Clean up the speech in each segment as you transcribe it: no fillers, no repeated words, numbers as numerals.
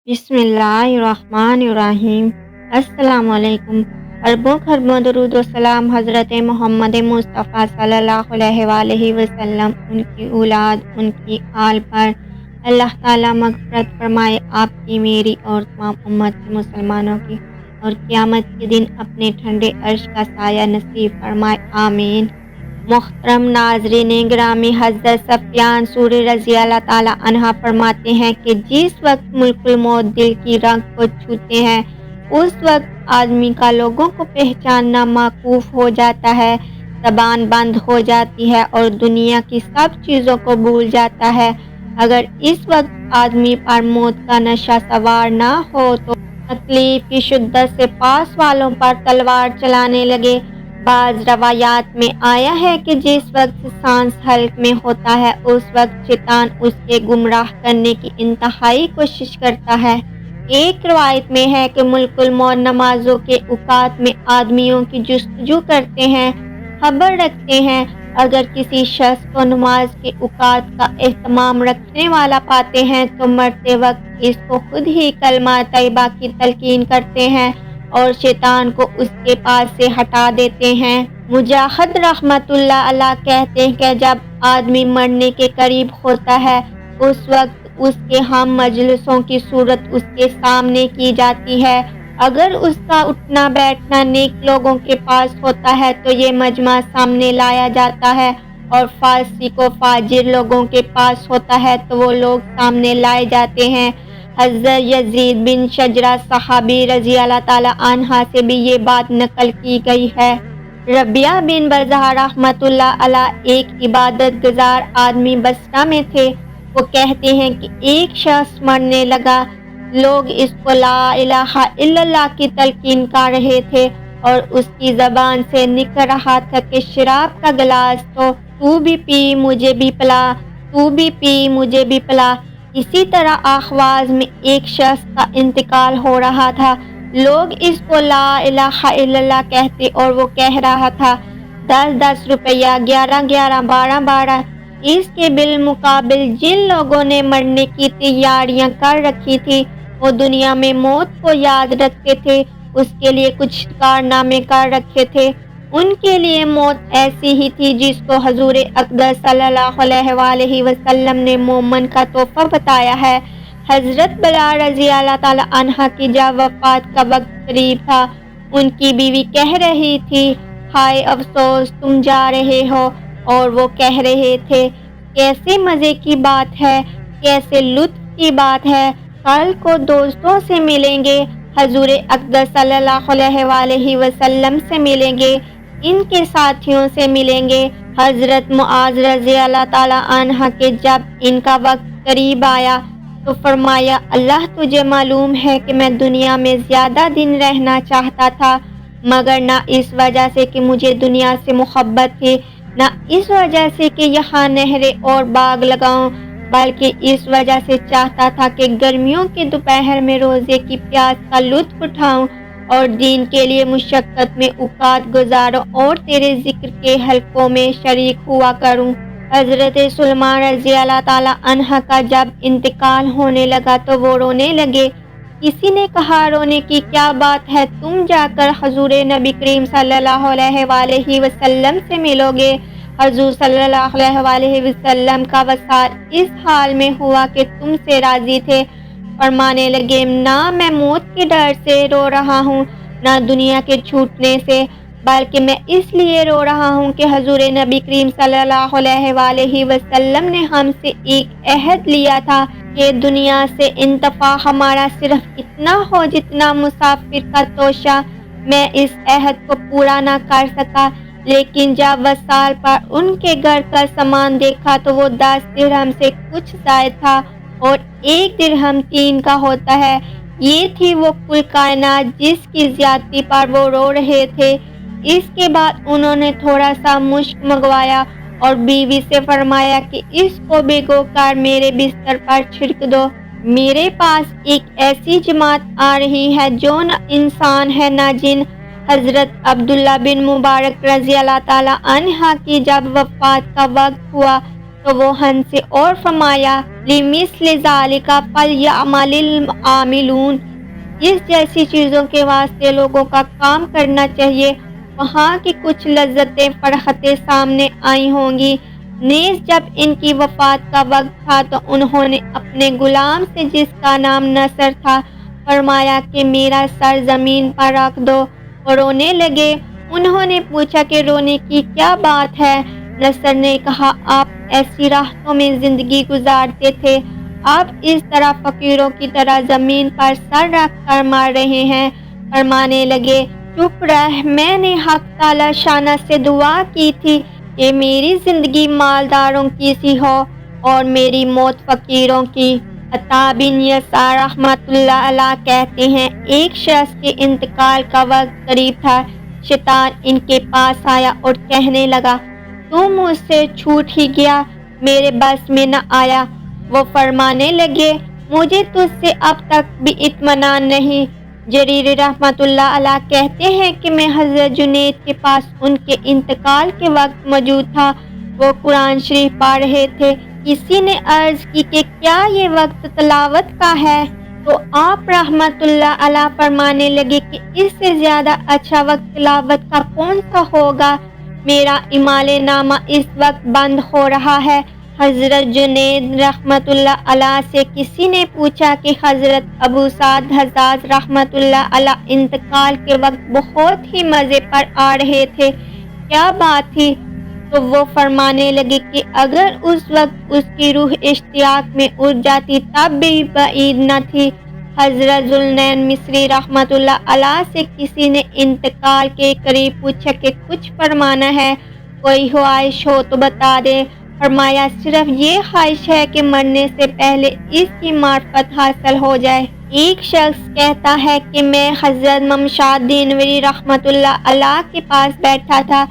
بسم اللہ الرحمن الرحیم۔ السلام علیکم۔ اربوں خربوں درود و سلام حضرت محمد مصطفیٰ صلی اللہ علیہ وآلہ وسلم، ان کی اولاد، ان کی آل پر اللہ تعالیٰ مغفرت فرمائے، آپ کی، میری اور تمام امت کے مسلمانوں کی، اور قیامت کے دن اپنے ٹھنڈے عرش کا سایہ نصیب فرمائے، آمین۔ محترم ناظرین گرامی، حضرت سفیان ثوری رضی اللہ تعالیٰ عنہ فرماتے ہیں کہ جس وقت ملک الموت دل کی رگ کو چھوتے ہیں، اس وقت آدمی کا لوگوں کو پہچاننا موقوف ہو جاتا ہے، زبان بند ہو جاتی ہے اور دنیا کی سب چیزوں کو بھول جاتا ہے۔ اگر اس وقت آدمی پر موت کا نشہ سوار نہ ہو تو تکلیف کی شدت سے پاس والوں پر تلوار چلانے لگے۔ بعض روایات میں آیا ہے کہ جس وقت سانس حلق میں ہوتا ہے، اس وقت شیطان اس کے گمراہ کرنے کی انتہائی کوشش کرتا ہے۔ ایک روایت میں ہے کہ ملک الموت نمازوں کے اوقات میں آدمیوں کی جستجو کرتے ہیں، خبر رکھتے ہیں۔ اگر کسی شخص کو نماز کے اوقات کا اہتمام رکھنے والا پاتے ہیں تو مرتے وقت اس کو خود ہی کلمہ طیبہ کی تلقین کرتے ہیں اور شیطان کو اس کے پاس سے ہٹا دیتے ہیں۔ مجاہد رحمۃ اللہ علیہ کہتے ہیں کہ جب آدمی مرنے کے قریب ہوتا ہے، اس وقت اس کے ہم مجلسوں کی صورت اس کے سامنے کی جاتی ہے۔ اگر اس کا اٹھنا بیٹھنا نیک لوگوں کے پاس ہوتا ہے تو یہ مجمع سامنے لایا جاتا ہے، اور فاسق و فاجر لوگوں کے پاس ہوتا ہے تو وہ لوگ سامنے لائے جاتے ہیں۔ حضرت یزید بن شجرہ صحابی رضی اللہ تعالیٰ عنہ سے بھی یہ بات نقل کی گئی ہے۔ ربیعہ بن برزہ رحمۃ اللہ علیہ ایک عبادت گزار آدمی بصرہ میں تھے۔ وہ کہتے ہیں کہ ایک شخص مرنے لگا، لوگ اس کو لا الہ الا اللہ کی تلقین کر رہے تھے اور اس کی زبان سے نکل رہا تھا کہ شراب کا گلاس تو بھی پی مجھے بھی پلا، تو بھی پی مجھے بھی پلا۔ اسی طرح آخواز میں ایک شخص کا انتقال ہو رہا تھا، لوگ اس کو لا الہ الا اللہ کہتے اور وہ کہہ رہا تھا 10 روپیہ، 11 12 اس کے بالمقابل جن لوگوں نے مرنے کی تیاریاں کر رکھی تھی، وہ دنیا میں موت کو یاد رکھتے تھے، اس کے لیے کچھ کارنامے کر رکھے تھے۔ ان کے لیے موت ایسی ہی تھی جس کو حضور اقدس صلی اللہ علیہ وآلہ وسلم نے مومن کا تحفہ بتایا ہے۔ حضرت بلال رضی اللہ تعالیٰ عنہ کی جب وفات کا وقت قریب تھا، ان کی بیوی کہہ رہی تھی ہائے افسوس تم جا رہے ہو، اور وہ کہہ رہے تھے کیسے مزے کی بات ہے، کیسے لطف کی بات ہے، کل کو دوستوں سے ملیں گے، حضور اقدس صلی اللہ علیہ وآلہ وسلم سے ملیں گے، ان کے ساتھیوں سے ملیں گے۔ حضرت معاذ رضی اللہ تعالیٰ عنہ کے جب ان کا وقت قریب آیا تو فرمایا اللہ تجھے معلوم ہے کہ میں دنیا میں زیادہ دن رہنا چاہتا تھا، مگر نہ اس وجہ سے کہ مجھے دنیا سے محبت تھی، نہ اس وجہ سے کہ یہاں نہریں اور باغ لگاؤں، بلکہ اس وجہ سے چاہتا تھا کہ گرمیوں کے دوپہر میں روزے کی پیاس کا لطف اٹھاؤں اور دین کے لیے مشقت میں اوقات گزاروں اور تیرے ذکر کے حلقوں میں شریک ہوا کروں۔ حضرت سلمان رضی اللہ تعالیٰ عنہ کا جب انتقال ہونے لگا تو وہ رونے لگے۔ کسی نے کہا رونے کی کیا بات ہے، تم جا کر حضور نبی کریم صلی اللہ علیہ وآلہ وسلم سے ملو گے۔ حضور صلی اللہ علیہ وآلہ وسلم کا وصال اس حال میں ہوا کہ تم سے راضی تھے، فرمانے لگے نہ میں موت کے ڈر سے رو رہا ہوں، نہ دنیا کے چھوٹنے سے، بلکہ میں اس لیے رو رہا ہوں کہ حضور نبی کریم صلی اللہ علیہ وآلہ وسلم نے ہم سے ایک عہد لیا تھا کہ دنیا سے انتفاع ہمارا صرف اتنا ہو جتنا مسافر کا توشہ۔ میں اس عہد کو پورا نہ کر سکا، لیکن جب وصال پر ان کے گھر کا سامان دیکھا تو وہ 10 درہم سے کچھ زائد تھا اور 1 درہم 3 کا ہوتا ہے۔ یہ تھی وہ کل کائنات جس کی زیادتی پر وہ رو رہے تھے۔ اس کے بعد انہوں نے تھوڑا سا مشک منگوایا اور بیوی سے فرمایا کہ اس کو بھگو کر میرے بستر پر چھڑک دو، میرے پاس ایک ایسی جماعت آ رہی ہے جو نہ انسان ہے نہ جن۔ حضرت عبداللہ بن مبارک رضی اللہ تعالیٰ عنہ کی جب وفات کا وقت ہوا تو وہ ہنسے اور فرمایا لِمِثْلِ ذَلِكَ فَلْيَعْمَلِ الْعَامِلُونَ، اس جیسی چیزوں کے واسطے لوگوں کا کام کرنا چاہیے۔ وہاں کی کچھ لذتیں فرحتیں سامنے آئی ہوں گی۔ نیز جب ان کی وفات کا وقت تھا تو انہوں نے اپنے غلام سے جس کا نام نصر تھا فرمایا کہ میرا سر زمین پر رکھ دو، اور رونے لگے۔ انہوں نے پوچھا کہ رونے کی کیا بات ہے؟ نصر نے کہا آپ ایسی راحتوں میں زندگی گزارتے تھے، آپ اس طرح فقیروں کی طرح زمین پر سر رکھ کر مر رہے ہیں۔ فرمانے لگے چپ رہ، میں نے حق تعالی شانہ سے دعا کی تھی کہ میری زندگی مالداروں کی سی ہو اور میری موت فقیروں کی۔ عطا بن یسار رحمۃ اللہ علیہ کہتے ہیں ایک شخص کے انتقال کا وقت قریب تھا، شیطان ان کے پاس آیا اور کہنے لگا تو مجھ سے چھوٹ ہی گیا، میرے بس میں نہ آیا۔ وہ فرمانے لگے مجھے تجھ سے اب تک بھی اطمینان نہیں۔ جریر رحمۃ اللہ علیہ کہتے ہیں کہ میں حضرت جنید کے پاس ان کے انتقال کے وقت موجود تھا، وہ قرآن شریف پڑھ رہے تھے۔ کسی نے عرض کی کہ کیا یہ وقت تلاوت کا ہے؟ تو آپ رحمۃ اللہ علیہ فرمانے لگے کہ اس سے زیادہ اچھا وقت تلاوت کا کون سا ہوگا؟ میرا اعمال نامہ اس وقت بند ہو رہا ہے۔ حضرت جنید رحمۃ اللہ علیہ سے کسی نے پوچھا کہ حضرت ابو سعد حجاج رحمۃ اللہ علیہ انتقال کے وقت بہت ہی مزے پر آ رہے تھے، کیا بات تھی؟ تو وہ فرمانے لگے کہ اگر اس وقت اس کی روح اشتیاق میں اڑ جاتی تب بھی بعید نہ تھی۔ حضرت ذوالنون مصری رحمۃ اللہ علیہ سے کسی نے انتقال کے قریب پوچھا کہ کچھ فرمانا ہے، کوئی خواہش ہو تو بتا دے۔ فرمایا صرف یہ خواہش ہے کہ مرنے سے پہلے اس کی معرفت حاصل ہو جائے۔ ایک شخص کہتا ہے کہ میں حضرت ممشاد دینوری رحمۃ اللہ علیہ کے پاس بیٹھا تھا،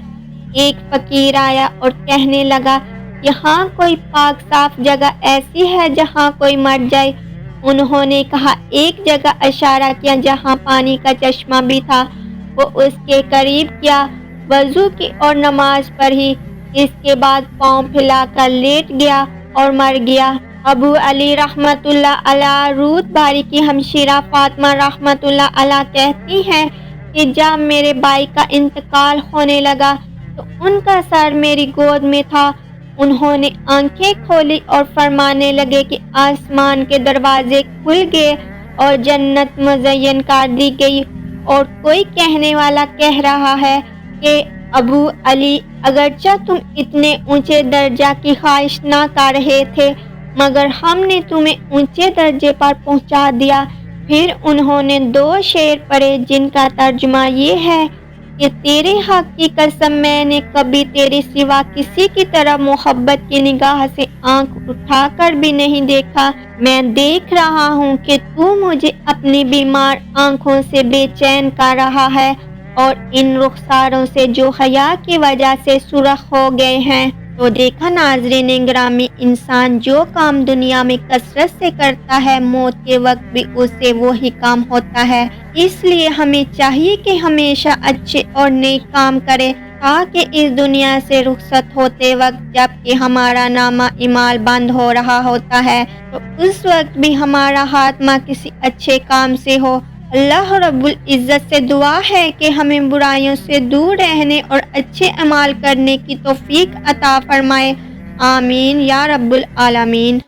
ایک فقیر آیا اور کہنے لگا یہاں کوئی پاک صاف جگہ ایسی ہے جہاں کوئی مر جائے؟ انہوں نے کہا ایک جگہ اشارہ کیا جہاں پانی کا چشمہ بھی تھا۔ وہ اس کے قریب کیا، وضو کی اور نماز پڑھی، اس کے بعد پاؤں پھیلا کر لیٹ گیا اور مر گیا۔ ابو علی رحمۃ اللہ علیہ رود باری کی ہمشیرہ فاطمہ رحمۃ اللہ علیہ کہتی ہیں کہ جب میرے بھائی کا انتقال ہونے لگا تو ان کا سر میری گود میں تھا، انہوں نے آنکھیں کھولی اور فرمانے لگے کہ آسمان کے دروازے کھل گئے اور جنت مزین کر دی گئی، اور کوئی کہنے والا کہہ رہا ہے کہ ابو علی اگرچہ تم اتنے اونچے درجہ کی خواہش نہ کر رہے تھے مگر ہم نے تمہیں اونچے درجے پر پہنچا دیا۔ پھر انہوں نے 2 شعر پڑھے جن کا ترجمہ یہ ہے کہ تیرے حق کی قسم میں نے کبھی تیرے سوا کسی کی طرح محبت کی نگاہ سے آنکھ اٹھا کر بھی نہیں دیکھا، میں دیکھ رہا ہوں کہ تو مجھے اپنی بیمار آنکھوں سے بے چین کر رہا ہے اور ان رخساروں سے جو حیا کی وجہ سے سرخ ہو گئے ہیں۔ تو دیکھا ناظرین گرامی، انسان جو کام دنیا میں کثرت سے کرتا ہے موت کے وقت بھی اسے وہی کام ہوتا ہے۔ اس لیے ہمیں چاہیے کہ ہمیشہ اچھے اور نیک کام کرے تاکہ اس دنیا سے رخصت ہوتے وقت جب کہ ہمارا نامہ اعمال بند ہو رہا ہوتا ہے تو اس وقت بھی ہمارا خاتمہ کسی اچھے کام سے ہو۔ اللہ رب العزت سے دعا ہے کہ ہمیں برائیوں سے دور رہنے اور اچھے اعمال کرنے کی توفیق عطا فرمائے، آمین یا رب العالمین۔